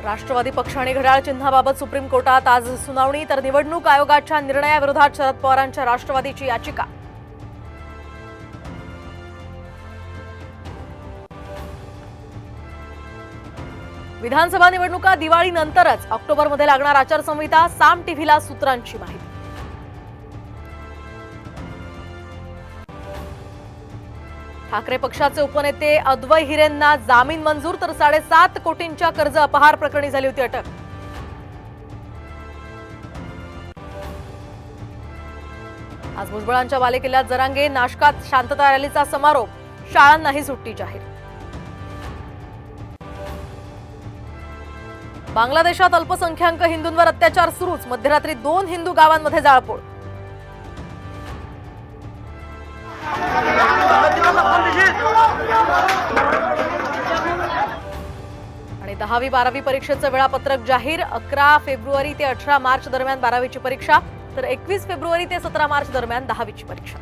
राष्ट्रवादी पक्ष आणि घड्याळ चिन्हाबाबत सुप्रीम कोर्टात आज सुनावणी, तर निवडणूक आयोगाच्या निर्णयाविरोधात शरद पवारांच्या राष्ट्रवादीची याचिका। विधानसभा निवडणुका दिवाळीनंतरच, ऑक्टोबरमध्ये लागणार आचारसंहिता, साम टीव्हीला सूत्रांची माहिती। ठाकरे पक्षाचे उपनेते अद्वै हिरेंना जामीन मंजूर, तर 7.5 कोटींच्या कर्ज अपहार प्रकरणी झाली होती अटक। आज भुजबळांच्या बालेकिल्ल्यात जरांगे, नाशकात शांतता रॅलीचा समारोप, शाळांनाही सुट्टी जाहीर। बांगलादेशात अल्पसंख्याक हिंदूंवर अत्याचार सुरूच, मध्यरात्री 2 हिंदू गावांमध्ये जाळपोळ। आणि 10वी-12वी परीक्षेचं वेळापत्रक जाहीर, 11 फेब्रुवारी ते 18 मार्च दरम्यान 12वीची परीक्षा, तर 21 फेब्रुवारी ते 17 मार्च दरम्यान 10वीची परीक्षा।